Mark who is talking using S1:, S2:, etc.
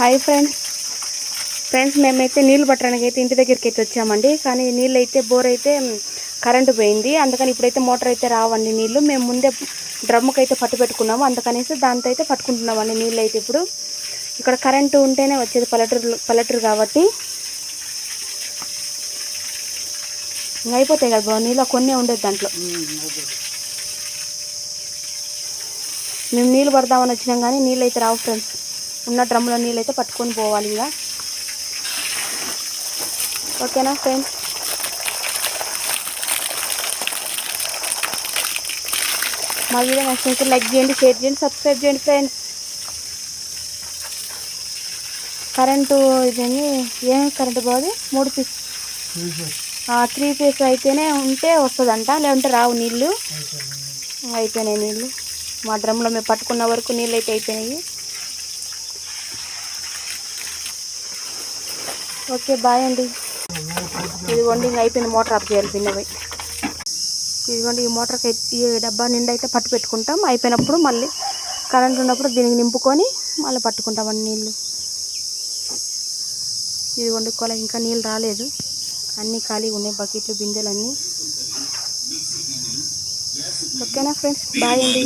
S1: Hi friends మేమైతే నీళ్ళు పట్టడానికి అయితే ఇంటి దగ్గరికి అయితే వచ్చామండి. కానీ నీళ్ళు అయితే బోర్ అయితే కరెంటు పోయింది. అందుకని ఇప్పుడైతే మోటార్ అయితే రావండి నీళ్ళు. మేము ముందే డ్రమ్ముకి అయితే పట్టు పెట్టుకున్నాము. అందుకనేసి దాంతో అయితే పట్టుకుంటున్నామండి నీళ్ళు అయితే. ఇప్పుడు ఇక్కడ కరెంటు ఉంటేనే వచ్చేది పల్లెటూరు కాబట్టి ఇంకా అయిపోతాయి కదా బాబు నీళ్ళు, కొన్ని ఉండేది దాంట్లో. మేము నీళ్ళు పడదామని వచ్చినాం కానీ నీళ్ళు అయితే రావు ఫ్రెండ్స్. ఉన్న డ్రమ్లో నీళ్ళు అయితే పట్టుకొని పోవాలి ఇంకా. ఓకేనా ఫ్రెండ్స్? మా వీడియో నచ్చినట్లయితే లైక్ చేయండి, షేర్ చేయండి, సబ్స్క్రైబ్ చేయండి ఫ్రెండ్స్. కరెంటు ఇదేమి ఏం కరెంటు పోదు, 3 పీస్ 3 పీస్ అయితేనే ఉంటే వస్తుందంట, లేదంటే రావు నీళ్ళు. అయిపోయినాయి నీళ్ళు. మా డ్రమ్లో మేము పట్టుకున్న వరకు నీళ్ళు అయితే అయిపోయినాయి. ఓకే బాయ్ అండి. ఇదిగోండి ఇంకా అయిపోయింది, మోటార్ ఆఫ్ చేయాలి పిన్న పోయి. ఇదిగోండి ఈ మోటార్కి ఈ డబ్బా నిండా అయితే పట్టు పెట్టుకుంటాం. అయిపోయినప్పుడు మళ్ళీ కరెంట్ ఉన్నప్పుడు దీనికి నింపుకొని మళ్ళీ పట్టుకుంటామండి నీళ్ళు. ఇదిగోండి కొల ఇంకా నీళ్ళు రాలేదు, అన్నీ ఖాళీగా ఉన్నాయి బకెట్లు బిందెలు అన్నీ. ఓకేనా ఫ్రెండ్స్? బాయ్ అండి.